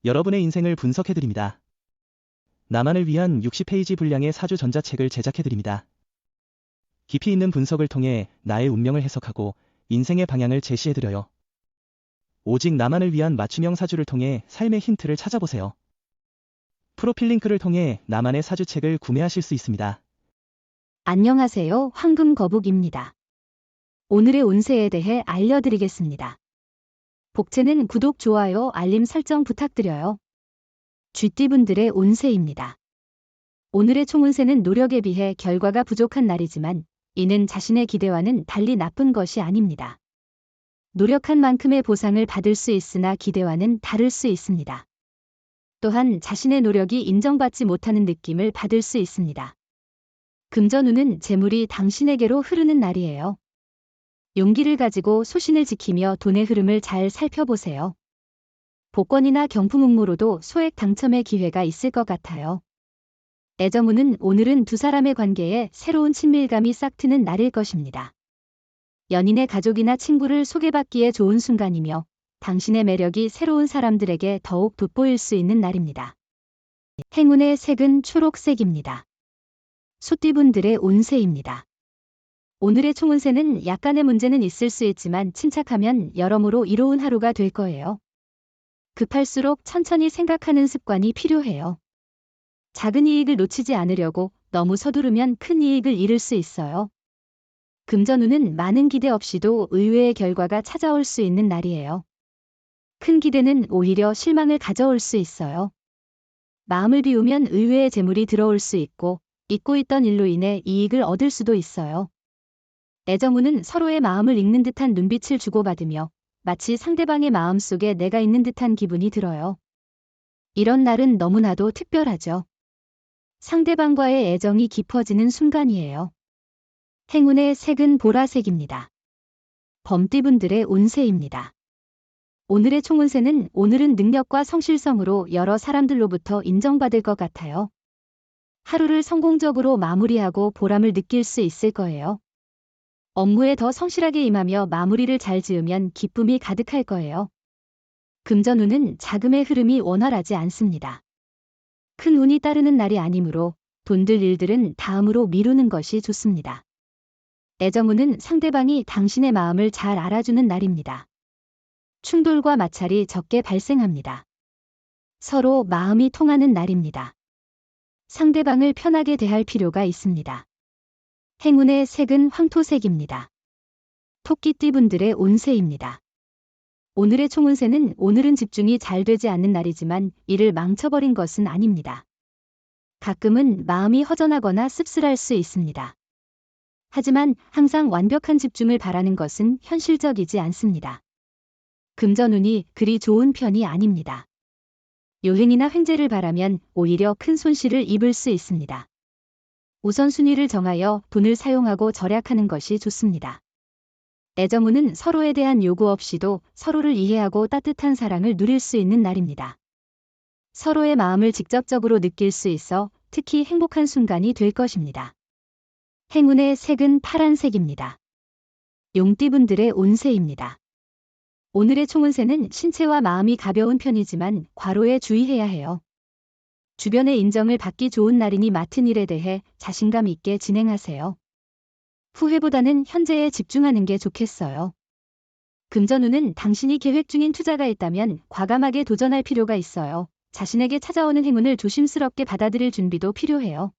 여러분의 인생을 분석해드립니다. 나만을 위한 60페이지 분량의 사주 전자책을 제작해드립니다. 깊이 있는 분석을 통해 나의 운명을 해석하고 인생의 방향을 제시해드려요. 오직 나만을 위한 맞춤형 사주를 통해 삶의 힌트를 찾아보세요. 프로필 링크를 통해 나만의 사주책을 구매하실 수 있습니다. 안녕하세요. 황금거북입니다. 오늘의 운세에 대해 알려드리겠습니다. 복채는 구독, 좋아요, 알림 설정 부탁드려요. 쥐띠분들의 운세입니다. 오늘의 총운세는 노력에 비해 결과가 부족한 날이지만 이는 자신의 기대와는 달리 나쁜 것이 아닙니다. 노력한 만큼의 보상을 받을 수 있으나 기대와는 다를 수 있습니다. 또한 자신의 노력이 인정받지 못하는 느낌을 받을 수 있습니다. 금전운은 재물이 당신에게로 흐르는 날이에요. 용기를 가지고 소신을 지키며 돈의 흐름을 잘 살펴보세요. 복권이나 경품 응모로도 소액 당첨의 기회가 있을 것 같아요. 애정운은 오늘은 두 사람의 관계에 새로운 친밀감이 싹 트는 날일 것입니다. 연인의 가족이나 친구를 소개받기에 좋은 순간이며 당신의 매력이 새로운 사람들에게 더욱 돋보일 수 있는 날입니다. 행운의 색은 초록색입니다. 소띠분들의 운세입니다. 오늘의 총운세는 약간의 문제는 있을 수 있지만 침착하면 여러모로 이로운 하루가 될 거예요. 급할수록 천천히 생각하는 습관이 필요해요. 작은 이익을 놓치지 않으려고 너무 서두르면 큰 이익을 잃을 수 있어요. 금전운은 많은 기대 없이도 의외의 결과가 찾아올 수 있는 날이에요. 큰 기대는 오히려 실망을 가져올 수 있어요. 마음을 비우면 의외의 재물이 들어올 수 있고 잊고 있던 일로 인해 이익을 얻을 수도 있어요. 애정운은 서로의 마음을 읽는 듯한 눈빛을 주고받으며 마치 상대방의 마음 속에 내가 있는 듯한 기분이 들어요. 이런 날은 너무나도 특별하죠. 상대방과의 애정이 깊어지는 순간이에요. 행운의 색은 보라색입니다. 범띠분들의 운세입니다. 오늘의 총운세는 오늘은 능력과 성실성으로 여러 사람들로부터 인정받을 것 같아요. 하루를 성공적으로 마무리하고 보람을 느낄 수 있을 거예요. 업무에 더 성실하게 임하며 마무리를 잘 지으면 기쁨이 가득할 거예요. 금전운은 자금의 흐름이 원활하지 않습니다. 큰 운이 따르는 날이 아니므로 돈들 일들은 다음으로 미루는 것이 좋습니다. 애정운은 상대방이 당신의 마음을 잘 알아주는 날입니다. 충돌과 마찰이 적게 발생합니다. 서로 마음이 통하는 날입니다. 상대방을 편하게 대할 필요가 있습니다. 행운의 색은 황토색입니다. 토끼띠분들의 운세입니다. 오늘의 총운세는 오늘은 집중이 잘 되지 않는 날이지만 이를 망쳐버린 것은 아닙니다. 가끔은 마음이 허전하거나 씁쓸할 수 있습니다. 하지만 항상 완벽한 집중을 바라는 것은 현실적이지 않습니다. 금전운이 그리 좋은 편이 아닙니다. 요행이나 횡재를 바라면 오히려 큰 손실을 입을 수 있습니다. 우선순위를 정하여 돈을 사용하고 절약하는 것이 좋습니다. 애정운은 서로에 대한 요구 없이도 서로를 이해하고 따뜻한 사랑을 누릴 수 있는 날입니다. 서로의 마음을 직접적으로 느낄 수 있어 특히 행복한 순간이 될 것입니다. 행운의 색은 파란색입니다. 용띠분들의 운세입니다. 오늘의 총운세는 신체와 마음이 가벼운 편이지만 과로에 주의해야 해요. 주변의 인정을 받기 좋은 날이니 맡은 일에 대해 자신감 있게 진행하세요. 후회보다는 현재에 집중하는 게 좋겠어요. 금전운은 당신이 계획 중인 투자가 있다면 과감하게 도전할 필요가 있어요. 자신에게 찾아오는 행운을 조심스럽게 받아들일 준비도 필요해요.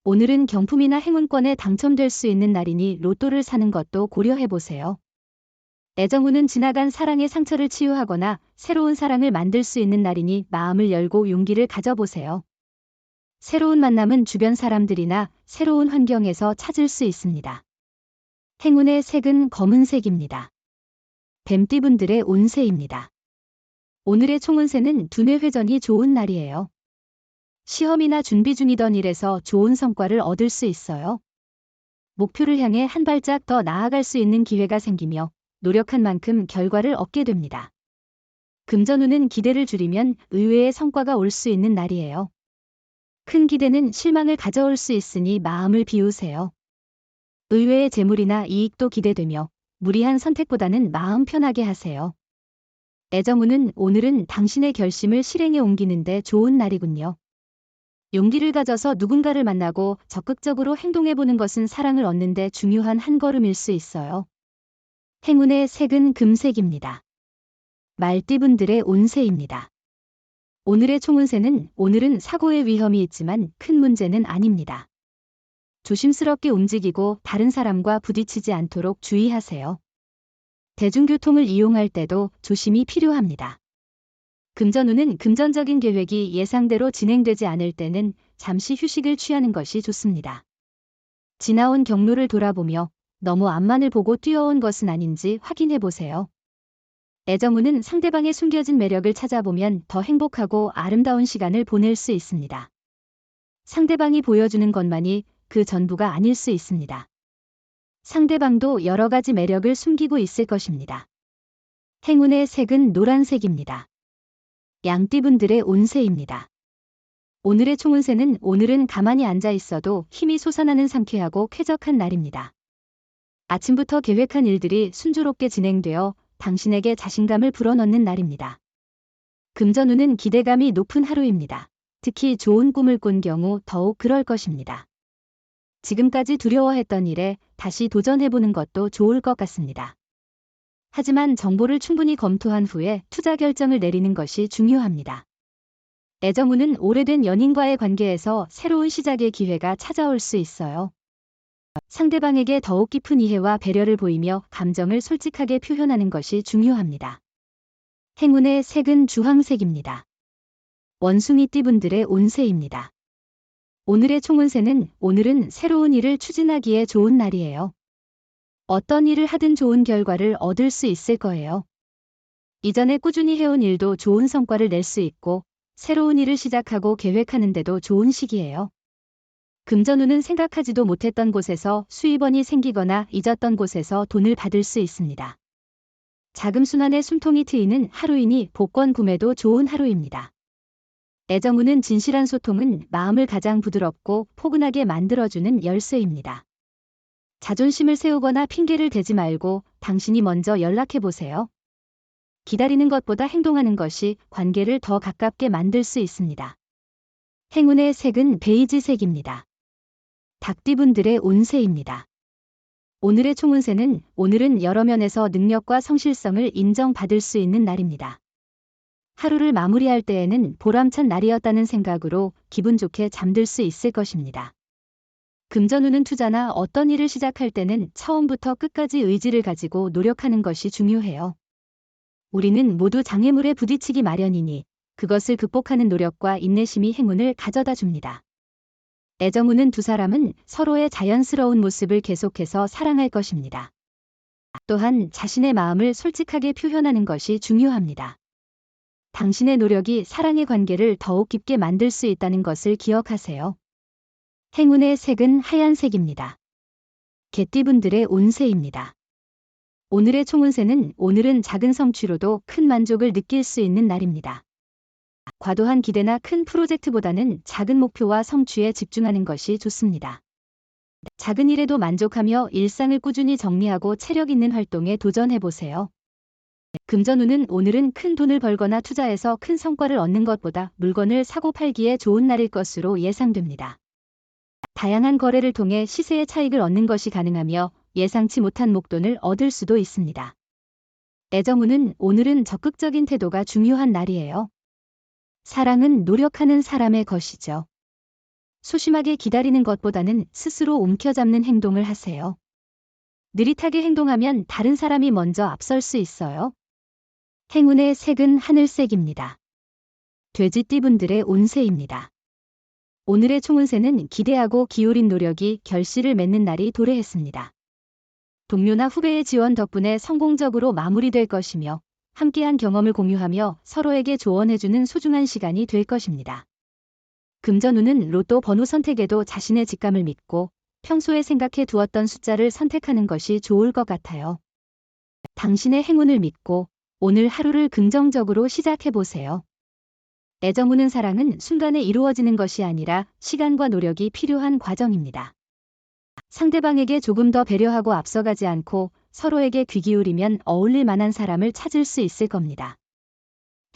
오늘은 경품이나 행운권에 당첨될 수 있는 날이니 로또를 사는 것도 고려해보세요. 애정운은 지나간 사랑의 상처를 치유하거나 새로운 사랑을 만들 수 있는 날이니 마음을 열고 용기를 가져보세요. 새로운 만남은 주변 사람들이나 새로운 환경에서 찾을 수 있습니다. 행운의 색은 검은색입니다. 뱀띠분들의 운세입니다. 오늘의 총운세는 두뇌 회전이 좋은 날이에요. 시험이나 준비 중이던 일에서 좋은 성과를 얻을 수 있어요. 목표를 향해 한 발짝 더 나아갈 수 있는 기회가 생기며 노력한 만큼 결과를 얻게 됩니다. 금전운은 기대를 줄이면 의외의 성과가 올 수 있는 날이에요. 큰 기대는 실망을 가져올 수 있으니 마음을 비우세요. 의외의 재물이나 이익도 기대되며 무리한 선택보다는 마음 편하게 하세요. 애정운은 오늘은 당신의 결심을 실행에 옮기는데 좋은 날이군요. 용기를 가져서 누군가를 만나고 적극적으로 행동해보는 것은 사랑을 얻는데 중요한 한 걸음일 수 있어요. 행운의 색은 금색입니다. 말띠분들의 운세입니다. 오늘의 총운세는 오늘은 사고의 위험이 있지만 큰 문제는 아닙니다. 조심스럽게 움직이고 다른 사람과 부딪히지 않도록 주의하세요. 대중교통을 이용할 때도 조심이 필요합니다. 금전운은 금전적인 계획이 예상대로 진행되지 않을 때는 잠시 휴식을 취하는 것이 좋습니다. 지나온 경로를 돌아보며 너무 앞만을 보고 뛰어온 것은 아닌지 확인해 보세요. 애정운은 상대방의 숨겨진 매력을 찾아보면 더 행복하고 아름다운 시간을 보낼 수 있습니다. 상대방이 보여주는 것만이 그 전부가 아닐 수 있습니다. 상대방도 여러 가지 매력을 숨기고 있을 것입니다. 행운의 색은 노란색입니다. 양띠분들의 운세입니다. 오늘의 총운세는 오늘은 가만히 앉아 있어도 힘이 솟아나는 상쾌하고 쾌적한 날입니다. 아침부터 계획한 일들이 순조롭게 진행되어 당신에게 자신감을 불어넣는 날입니다. 금전운은 기대감이 높은 하루입니다. 특히 좋은 꿈을 꾼 경우 더욱 그럴 것입니다. 지금까지 두려워했던 일에 다시 도전해보는 것도 좋을 것 같습니다. 하지만 정보를 충분히 검토한 후에 투자 결정을 내리는 것이 중요합니다. 애정운은 오래된 연인과의 관계에서 새로운 시작의 기회가 찾아올 수 있어요. 상대방에게 더욱 깊은 이해와 배려를 보이며 감정을 솔직하게 표현하는 것이 중요합니다. 행운의 색은 주황색입니다. 원숭이띠분들의 운세입니다. 오늘의 총운세는 오늘은 새로운 일을 추진하기에 좋은 날이에요. 어떤 일을 하든 좋은 결과를 얻을 수 있을 거예요. 이전에 꾸준히 해온 일도 좋은 성과를 낼 수 있고 새로운 일을 시작하고 계획하는데도 좋은 시기예요. 금전운은 생각하지도 못했던 곳에서 수입원이 생기거나 잊었던 곳에서 돈을 받을 수 있습니다. 자금순환의 숨통이 트이는 하루이니 복권 구매도 좋은 하루입니다. 애정운은 진실한 소통은 마음을 가장 부드럽고 포근하게 만들어주는 열쇠입니다. 자존심을 세우거나 핑계를 대지 말고 당신이 먼저 연락해보세요. 기다리는 것보다 행동하는 것이 관계를 더 가깝게 만들 수 있습니다. 행운의 색은 베이지색입니다. 닭띠분들의 운세입니다. 오늘의 총운세는 오늘은 여러 면에서 능력과 성실성을 인정받을 수 있는 날입니다. 하루를 마무리할 때에는 보람찬 날이었다는 생각으로 기분 좋게 잠들 수 있을 것입니다. 금전운은 투자나 어떤 일을 시작할 때는 처음부터 끝까지 의지를 가지고 노력하는 것이 중요해요. 우리는 모두 장애물에 부딪히기 마련이니 그것을 극복하는 노력과 인내심이 행운을 가져다 줍니다. 애정운은 두 사람은 서로의 자연스러운 모습을 계속해서 사랑할 것입니다. 또한 자신의 마음을 솔직하게 표현하는 것이 중요합니다. 당신의 노력이 사랑의 관계를 더욱 깊게 만들 수 있다는 것을 기억하세요. 행운의 색은 하얀색입니다. 개띠분들의 운세입니다. 오늘의 총운세는 오늘은 작은 성취로도 큰 만족을 느낄 수 있는 날입니다. 과도한 기대나 큰 프로젝트보다는 작은 목표와 성취에 집중하는 것이 좋습니다. 작은 일에도 만족하며 일상을 꾸준히 정리하고 체력 있는 활동에 도전해보세요. 금전운은 오늘은 큰 돈을 벌거나 투자해서 큰 성과를 얻는 것보다 물건을 사고 팔기에 좋은 날일 것으로 예상됩니다. 다양한 거래를 통해 시세의 차익을 얻는 것이 가능하며 예상치 못한 목돈을 얻을 수도 있습니다. 애정운은 오늘은 적극적인 태도가 중요한 날이에요. 사랑은 노력하는 사람의 것이죠. 소심하게 기다리는 것보다는 스스로 움켜잡는 행동을 하세요. 느릿하게 행동하면 다른 사람이 먼저 앞설 수 있어요. 행운의 색은 하늘색입니다. 돼지띠분들의 운세입니다. 오늘의 총운세는 기대하고 기울인 노력이 결실을 맺는 날이 도래했습니다. 동료나 후배의 지원 덕분에 성공적으로 마무리될 것이며 함께한 경험을 공유하며 서로에게 조언해주는 소중한 시간이 될 것입니다. 금전운은 로또 번호 선택에도 자신의 직감을 믿고 평소에 생각해 두었던 숫자를 선택하는 것이 좋을 것 같아요. 당신의 행운을 믿고 오늘 하루를 긍정적으로 시작해보세요. 애정운은 사랑은 순간에 이루어지는 것이 아니라 시간과 노력이 필요한 과정입니다. 상대방에게 조금 더 배려하고 앞서가지 않고 서로에게 귀 기울이면 어울릴 만한 사람을 찾을 수 있을 겁니다.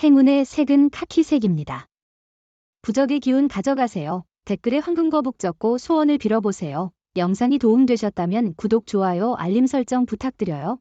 행운의 색은 카키색입니다. 부적의 기운 가져가세요. 댓글에 황금거북 적고 소원을 빌어보세요. 영상이 도움되셨다면 구독, 좋아요, 알림 설정 부탁드려요.